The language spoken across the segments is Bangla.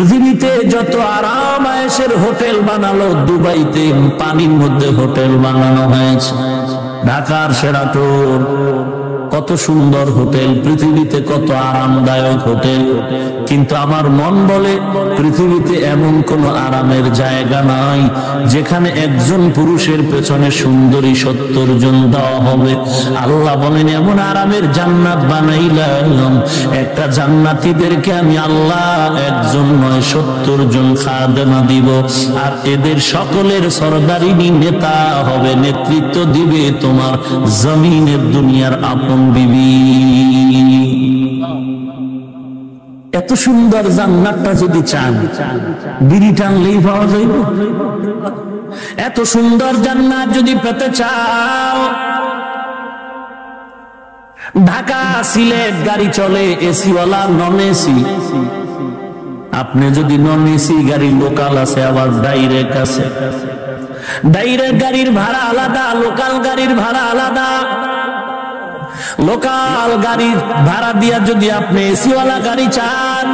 পৃথিবীতে যত আরাম আয়েশের হোটেল বানালো, দুবাইতে পানির মধ্যে হোটেল বানানো হয়েছে। ঢাকার শেরাটন কত সুন্দর হোটেল, পৃথিবীতে কত আরামদায়ক হোটেল। কিন্তু আমার মন বলে পৃথিবীতে এমন কোন আরামের জায়গা নাই যেখানে একজন পুরুষের পেছনে সুন্দরী 70 জন দেওয়া হবে। আল্লাহ বলেন এমন আরামের জান্নাত বানাইলাম, একটা জান্নাতীদেরকে আমি আল্লাহ একজন নয় 70 জন খাদেমা দিব, আর এদের সকলের সরদারিনী নেতা হবে, নেতৃত্ব দিবে তোমার জমিনের দুনিয়ার আপন বিবি। এত সুন্দর জান্নাতটা যদি চান, বিড়ি টানলেই পাওয়া যাইব। এত সুন্দর জান্নাত যদি পেতে চাও, ঢাকা সিলেট গাড়ি চলে এসিওয়ালা নন এসি। আপনি যদি নন এসি গাড়ি, লোকাল আছে আবার ডাইরেক্ট আছে। ডাইরেক্ট গাড়ির ভাড়া আলাদা, লোকাল গাড়ির ভাড়া আলাদা। লোকাল গাড়ির ভাড়া দিয়া যদি আপনি এসিওয়ালা গাড়ি চান,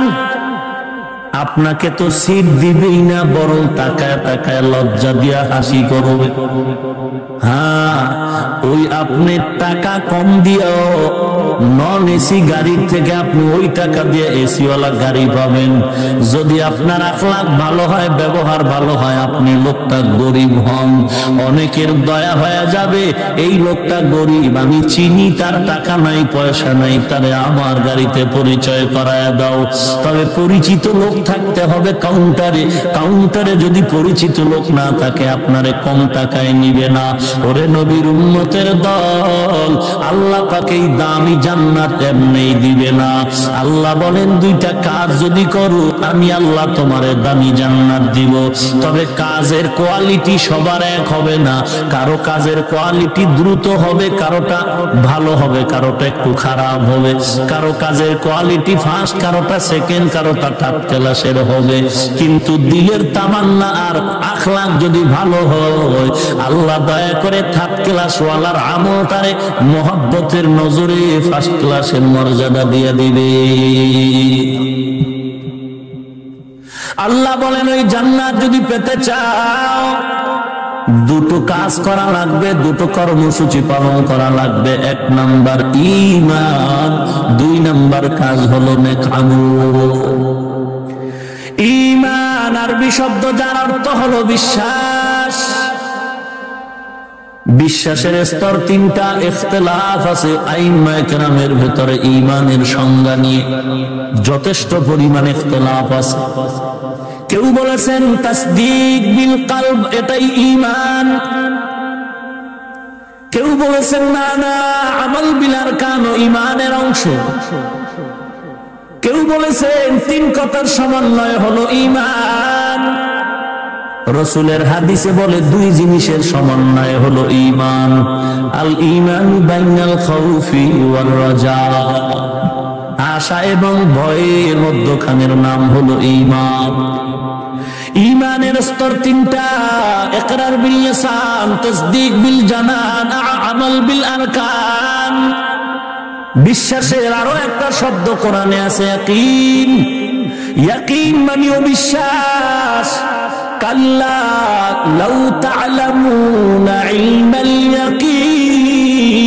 আপনাকে তো সিট দিবেই না, বরং তাকায় তাকায় লজ্জা দিয়া হাসি করবে। হ্যাঁ, ওই আপনি টাকা কম দিয়েও নন এসি গাড়ির থেকে আপনি ওই টাকা দিয়ে এসিওয়ালা গাড়ি পাবেন। যদি আপনার আখলাক ভালো হয়, ব্যবহার ভালো হয়, আপনি লোকটা গরিব হন, অনেকের দয়া হয়ে যাবে, এই লোকটা গরিব, আমি চিনি, তার টাকা নাই পয়সা নাই, তারে আমার গাড়িতে পরিচয় করায় দাও। তবে পরিচিত লোক থাকতে হবে কাউন্টারে। কাউন্টারে যদি পরিচিত লোক না থাকে, আপনারে কম টাকায় নিবে না। ওরে নবীর উম্মতের দল, আল্লাহ পাক এই দামি জান্নাত এমনি দিবে না। আল্লাহ বলেন দুইটা কাজ যদি করো, আমি আল্লাহ তোমারে দামি জান্নাত দিব। তবে কাজের কোয়ালিটি সবার এক হবে না। কারো কাজের কোয়ালিটি দ্রুত হবে, কারোটা ভালো হবে, কারোটা একটু খারাপ হবে। কারো কাজের কোয়ালিটি ফার্স্ট, কারোটা সেকেন্ড, কারোটা থার্ড ক্লাসের হবে। কিন্তু দিলের তামান্না আর আখলাক যদি ভালো হয়, আল্লাহ দয়া করে থার্ড ক্লাস ওয়ালার আমলটারে মোহাব্বতের নজরে ফার্স্ট ক্লাসের মর্যাদা দিয়ে দিবে। আল্লাহ বলেন ওই জান্নাত যদি পেতে চাও, দুটো কাজ করা লাগবে, দুটো কর্মসূচি পালন করা লাগবে। 1 নাম্বার ঈমান, 2 নাম্বার কাজ হলো নেক আমল। ঈমান আরবি শব্দ যার অর্থ হলো বিশ্বাস। বিশ্বাসের স্তর 3টা, ইখতিলাফ আছে আইম্মায়ে কেরামের ভেতরে ঈমানের সংজ্ঞা নিয়ে যথেষ্ট পরিমাণ ইখতিলাফ আছে। কেউ বলেছেন তাসদীক বিল কলব, এটাই ঈমান। কেউ বলেছেন না না, আমল বিল আরকান ঈমানের অংশ। কেউ বলেছেন 3 কথার সমন্বয় হলো ঈমান। রাসূলের হাদিসে বলে 2 জিনিসের সমন্বয় হলো ঈমান। আল ঈমানু বাইনাল খাউফি ওয়ার রাজা, আশা এবং ভয়ের মধ্যখানের নাম হলো ঈমান। ঈমানের স্তর 3টা, ইকরার বিল লিসান, তাসদীক বিল জানান, আমল বিল আরকান। বিশ্বাসের আরো একটা শব্দ কোরআনে আছে ইয়াকিন। ইয়াকিন মানে বিশ্বাস। কাল্লা লাউ তা'লামুনা ইলমাল ইয়াকিন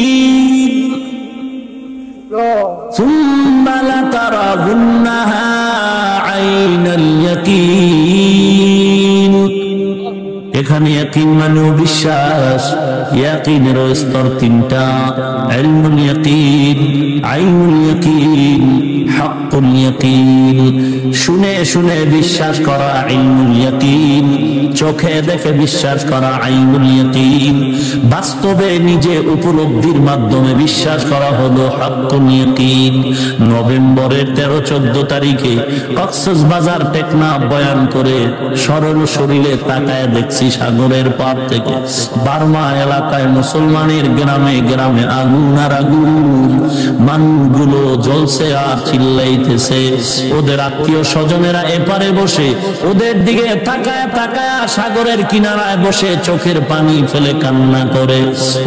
সুম্মা লাতারাউন্নাহা আইনাল ইয়াকিন। এখানে ইয়াকিন মানে বিশ্বাস। ইয়াকিনের স্তর 3টা, ইলমুল ইয়াকিন, আইনুল ইয়াকিন, হাক্কুল ইয়াকিন। শুনে শুনে বিশ্বাস করা ইলমুল ইয়াকিন, চোখে দেখে বিশ্বাস করা আইনুল ইয়াকিন, বাস্তবে নিজে উপলব্ধির মাধ্যমে বিশ্বাস করা হলো হাক্কুল ইয়াকিন। নভেম্বরের 13-14 তারিখে কক্সবাজার টেকনাফ বয়ান করে সরল শরীরে তাকায় দেখছি সাগরের পার থেকে বার্মা এলাকায় মুসলমানের গ্রামে গ্রামে আগুন আর আগুন, মানুষগুলো জ্বলছে আর যাইতেছে, ওদের আত্মীয় স্বজনেরা এপারে বসে ওদের দিকে তাকায় তাকায় সাগরের কিনারায় বসে চোখের পানি ফেলে কান্না করে।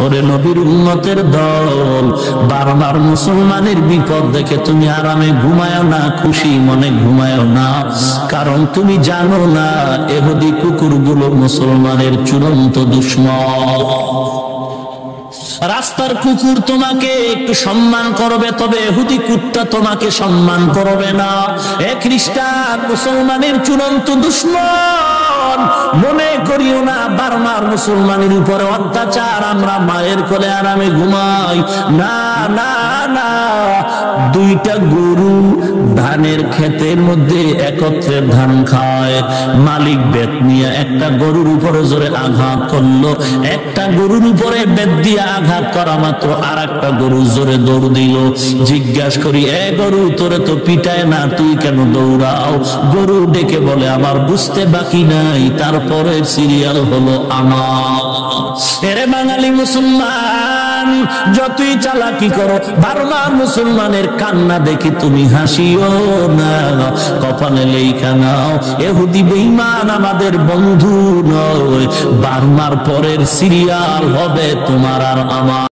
ওরে নবীর উম্মতের দল, বারবার মুসলমানের বিপদ দেখে তুমি আরামে ঘুমায় না, খুশি মনে ঘুমায় না, কারণ তুমি জানো না ইহুদি কুকুরগুলো মুসলমানের চূড়ান্ত দুশমন। রাস্তার কুকুর তোমাকে একটু সম্মান করবে, তবে ইহুদি কুত্তা তোমাকে সম্মান করবে না। এ খ্রিস্টান মুসলমানের চূড়ান্ত দুশমন। মনে করিও না বারবার মুসলমানের উপরে অত্যাচার, আমরা মায়ের কোলে আরামে ঘুমাই। না না না, দুইটা গরু ধানের ক্ষেতের মধ্যে একত্রে ধান খায়, মালিক বেত নিয়ে একটা গরুর উপরে জোরে আঘাত করলো, একটা গরুর উপরে বেত দিয়ে আঘাত করা মাত্র আর একটা গরু জোরে দৌড় দিল। জিজ্ঞাসা করি, এ গরু তোরে তো পিটায় না, তুই কেন দৌড়াও? গরু ডেকে বলে, আমার বুঝতে বাকি নাই, তারপরে সিরিয়াল হলো আমার। এরে বাঙালি মুসলমান, যতই চালাকি করো বারবার মুসলমানের কান্না দেখি তুমি হাসিও না, কপালে লেখা নাও ইহুদি বেঈমান আমাদের বন্ধু নয়, বারবার পরের সিরিয়াল হবে তোমার আর আমার।